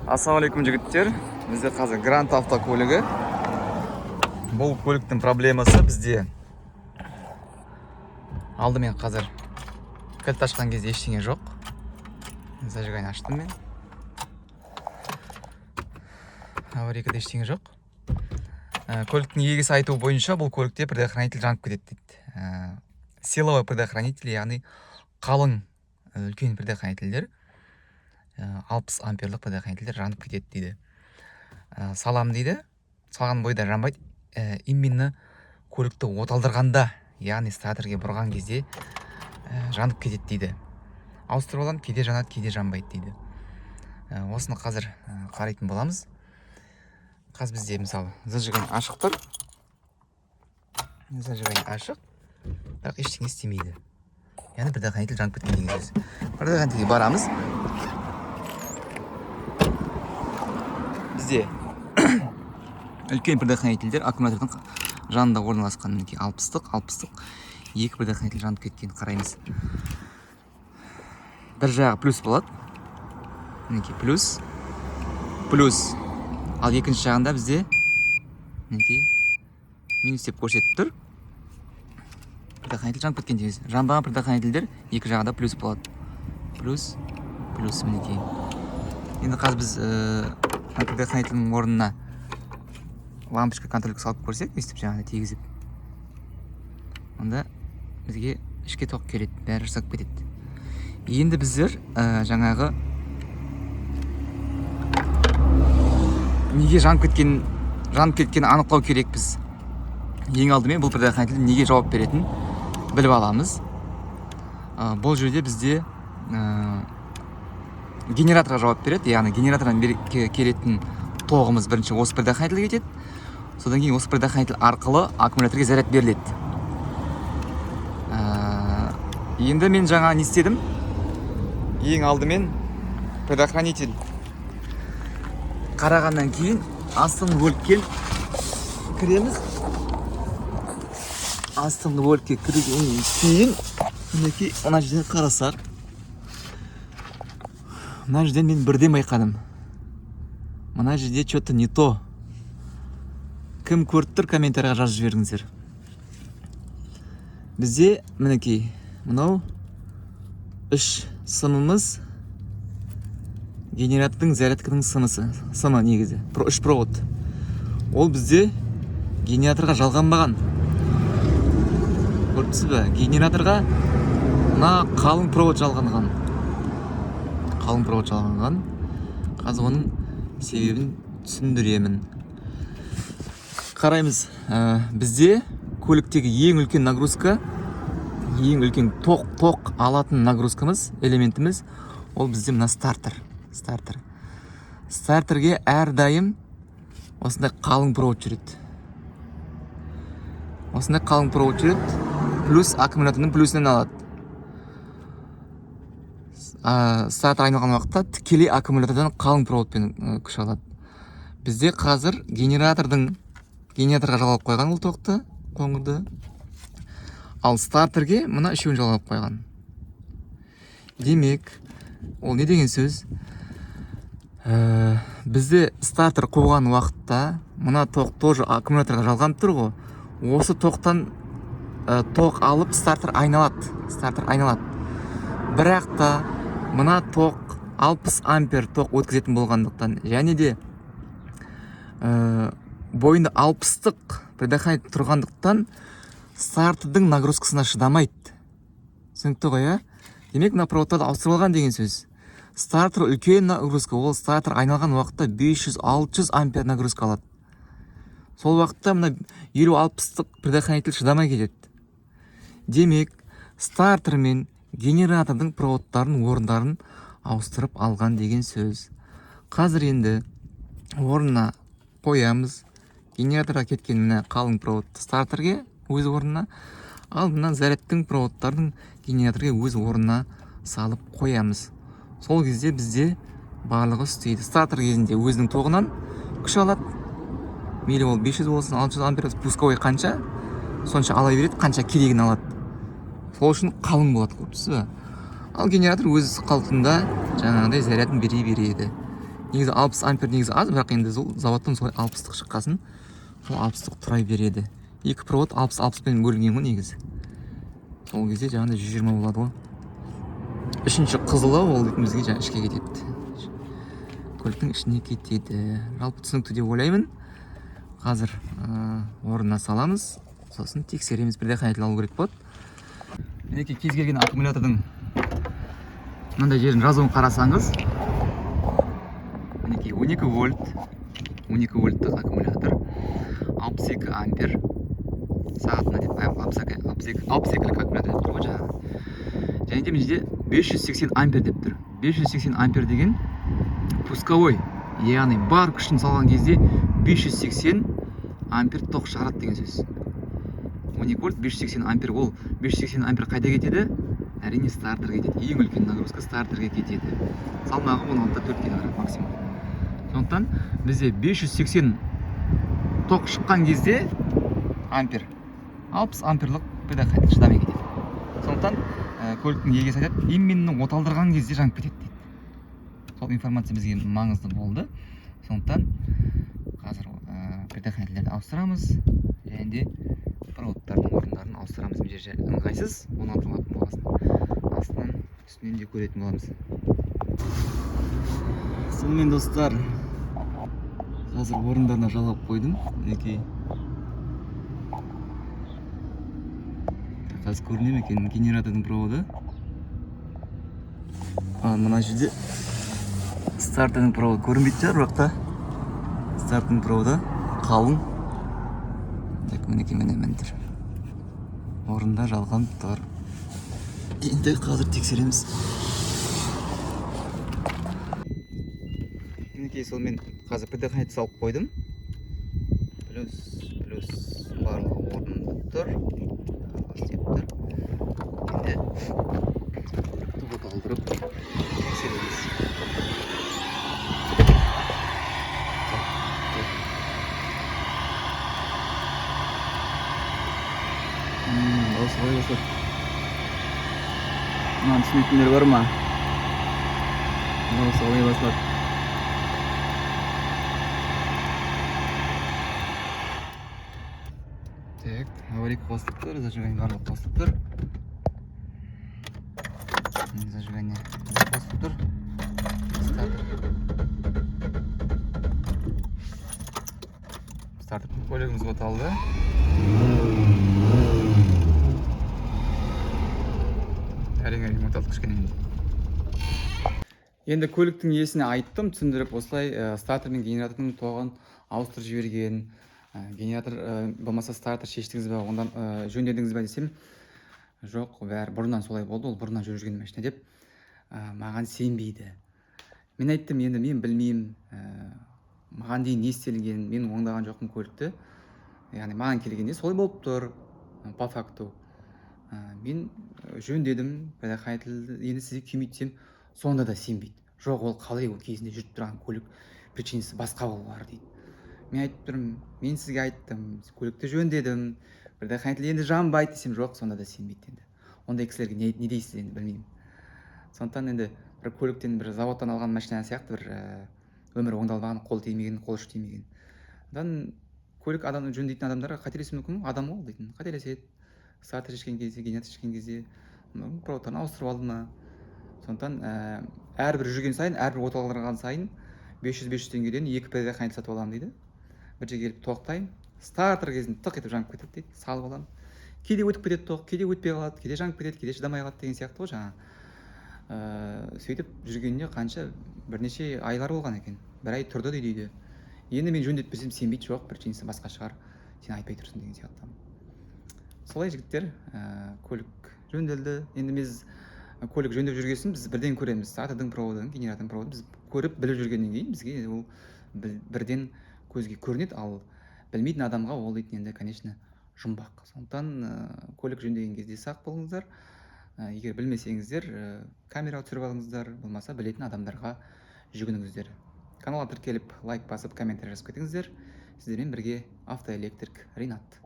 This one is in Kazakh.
Ассалаумалейкум жігіттер. Бізде қазір Гранд автокөлігі. Бұл көліктің проблемасы бізде алдымен қазір кілт ашқан кезде ештеңе жоқ. Зажигание аштым мен. Аварийкада ештеңе жоқ. Көліктің егесі айтуы бойынша бұл көлікте предохранитель жанып кетеді дейді. Силовой предохранитель, яғни қалың үлкен предохранительдер, 60 амперлік предохранительдер жанып кетеді дейді. Салам дейді, салған бойда жанбайды. Именно көлікті оталдырғанда, яғни стартерге бұрған кезде жанып кетеді дейді. Ауыстырып аламын, кейде жанады, кейде жанбайды дейді. Осыны қазір қарайтын боламыз. Қазір бізде мысалы зажигание ашық тұр. Зажигание ашық, бірақ ештеңе істемейді. Яғни предохранитель жанып кеткен деген сөз. Предохранительге барамыз. Бізде үлкен предохранительдер аккумулятордың жанында орналасқан. Мінекей 60-тық, екі предохранитель жанып кеткен, қараймыз. Бір жағы плюс болады. Мінекей плюс. Ал екінші жағында бізде мінекей минус деп көрсетіп тұр. Предохранитель жанып кеткен деген сөз. Жанбаған предохранительдер екі жағында плюс болады. Плюс мінекей. Енді қазір біз предохранительдің орнына лампочка контрольдік салып көрсек, өйстіп жаңағыдай тегізіп, онда бізге ішке тоқ келеді, бәрі жасап кетеді. Енді біздер жаңағы неге жанып кеткенін анықтау керекпіз. Ең алдымен бұл предохранитель неге жауап беретін біліп аламыз. Бұл жерде бізде генераторға жауап береді, яғни генератордан келетін тоғымыз бірінші осы предохранительге кетеді. Содан кейін осы предохранитель арқылы аккумуляторға заряд беріледі. Енді мен жаңа не істедім? Ең алдымен предохранитель қарағаннан кейін астыңғы бөлікке кіреміз. Астыңғы бөлікке кіргеннен кейін мінекей мына жерден қарасақ, мына жерден мен бірден байқадым. Мына жерде что-то не то. Кім көріп тұр, комментарияға жазып жіберіңіздер. Бізде мінекей мынау үш сымымыз, генератордың зарядканың сымы негізі. Үш провод. Ол бізде генераторға жалғанбаған. Көрдіңіз бе? Генераторға мына қалың провод жалғанған. Қазір оның себебін түсіндіремін. Қараймыз. Бізде көліктегі ең үлкен нагрузка, ең үлкен тоқ алатын нагрузкамыз, элементіміз, ол бізде мына стартер. Стартерге әрдайым осындай қалың провод жүреді. Плюс аккумуляторның плюсінен алады. Стартер айналған уақытта тікелей аккумулятордан қалың проводпен күш алады. Бізде қазір генераторға жалғап қойған ол тоқты, қоңырды. Ал стартерге мына үшеуін жалғап қойған. Демек, ол не деген сөз? Бізде стартер қойған уақытта мына тоқ тоже аккумуляторға жалғанып тұр ғой. Осы тоқтан тоқ алып стартер айналады. Бірақ та мына тоқ 60 ампер тоқ өткізетін болғандықтан, және де бойында 60-тық предохранитель тұрғандықтан стартердің нагрузкасына шыдамайды. Түсінікті ғой, Демек, мына проводтарды ауыстырып алған деген сөз. Стартер үлкен нагрузка, ол стартер айналған уақытта 500-600 ампер нагрузка алады. Сол уақытта мына 50-60-тық предохранитель шыдамай кетеді. Демек, стартер мен генератордың проводтарын орындарын ауыстырып алған деген сөз. Қазір енді орнына қоямыз. Генераторға кеткен мына қалың проводты стартерге өз орнына, ал мына зарядтың проводтардың генераторға өз орнына салып қоямыз. Сол кезде бізде барлығы істейді. Стартер кезінде өзінің тоғынан күш алады. Мейлі ол 500 болсын, 600 ампер, пусковой қанша, сонша ала береді, қанша керегін алады. Сол үшін қалың болады, көрдіңіз бе? Ал генератор өз қалпында жаңағыдай зарядын бере береді. негізі 60 ампер негізі аз, бірақ енді сол заводтан солай 60-тық шыққасын сол 60-тық тұра береді. Екі провод 60-60пен бөлінген ғой негізі. Сол кезде жаңағыдай 120 болады ғой. Үшінші қызылы ол дейтін бізге жаңа ішке кетеді, көліктің ішіне кетеді. Жалпы түсінікті деп ойлаймын. Қазір орнына саламыз, сосын тексереміз. Предохранитель алу керек болады. Мінекей кез келген аккумулятордың мынандай жерін жазуын қарасаңыз, мінекей 12 вольт, 12 вольттық аккумулятор, 62 ампер сағатына деп, 62 аккумулятор деп тұр ғой жаңағы. Және де мына жерде 580 ампер деп тұр. 580 ампер деген пусковой, яғни бар күшін салған кезде 580 ампер тоқ шығарады деген сөз. 12 вольт 580 ампер, ол 580 ампер қайда кетеді? Әрине стартерге кетеді. Ең үлкен нагрузка стартерге кетеді. Салмағы 16-4 кг максимум. Сондықтан бізде 580 тоқ шыққан кезде ампер 60 амперлық предохранитель шыдамай кетеді. Сондықтан көліктің егесі айтады, именно оталдырған кезде жанып кетеді дейді. Сол информация бізге маңызды болды. Сондықтан қазір предохранительдерді ауыстырамыз, және де проводтардың орындарын ауыстырамыз. Бұл жер ыңғайсыз, 16 алатын болғасын астынан үстінен де көретін боламыз. Сонымен достар, қазір орындарына жалғап қойдым. Мінекей қазір көріне ме екен генератордың проводы. Мына жерде стартердің проводы көрінбейді шығар, бірақ та стартердің проводы қалың. Мінекей мінемендір. Орында жалғанып тұр. Енді қазір тексереміз. Мінекей сонымен қазір предохранитель салып қойдым. Плюс барлығы орнында тұр. Істеп тұр. Енді көлікті оталдырып тексереміз. Солай жасады. Мынаны түсінетіндер бар ма? Солай бастады. Так, аварийка қосылып тұр, зажигание барлық қосылып тұр. Зажигание қосылып тұр. Стартып көлігіміз оталды. Әрең оталды кішкене. Енді көліктің иесіне айттым, түсіндіріп, осылай стартер мен генератордың тоғын ауыстырып жіберген. Генератор болмаса стартер шештіңіз бе, ондан жөндедіңіз бе десем, жоқ, бәрі бұрыннан солай болды, ол бұрыннан жүрген машина деп маған сенбейді. Мен айттым, енді мен білмеймін, маған дейін не істелген, мен оңдаған жоқпын көлікті. Яғни маған келгенде солай болып тұр, по факту. Мен жөндедім, предохранитель енді сізге күймейді десем, сонда да сенбейді. Жоқ, ол қалай, ол кезінде жүріп тұрған көлік, причинасы басқа болар дейді. Мен айтып тұрмын, мен сізге айттым, көлікті жөндедім, предохранитель енді жанбайды десем, жоқ, сонда да сенбейді енді. Ондай кісілерге не дейсіз енді, білмеймін. Сондықтан енді бір көліктен, бір заводтан алған машина сияқты бір өмір оңдалмаған, қол тимеген, қол ұшы тимеген. Көлік адамды жөндейтін адамдарға қателесуі мүмкін, адам ғой дейтін, қателеседі. Стартер шешкен кезде, генератор шешкен кезде проводтарын ауыстырып алды ма. Сондықтан әрбір жүрген сайын, әрбір оталдырған сайын 500 теңгеден 2 предохранитель сатып аламын дейді. Бір жерге келіп тоқтаймын, стартер кезінде тық етіп жанып кетеді дейді, салып аламын. Кейде өтіп кетеді тоқ, кейде өтпей қалады, кейде жанып кетеді, кейде шыдамай қалады деген сияқты ғой жаңа. Сөйтіп жүргеніне қанша бірнеше айлар болған екен. Бір ай тұрды дейді. Енді мен жөндетпесем сенбейді, жоқ, причинасы басқа шығар, сен айтпай тұрсың деген сияқты. Солай жігіттер, көлік жөнделді. Енді біз көлік жөндеп жүргесін біз бірден көреміз. Стартердің проводын, генератордың проводын біз көріп біліп жүргеннен кейін бізге ол бірден көзге көрінеді, ал білмейтін адамға ол дейтін енді, конечно, жұмбақ. Сондықтан көлік жөндеген кезде сақ болыңыздар. Егер білмесеңіздер, камераға түсіріп алыңыздар, болмаса білетін адамдарға жүгініңіздер. Каналға тіркеліп, лайк басып, комментарий жазып кетіңіздер. Сіздермен бірге автоэлектрик Ринат.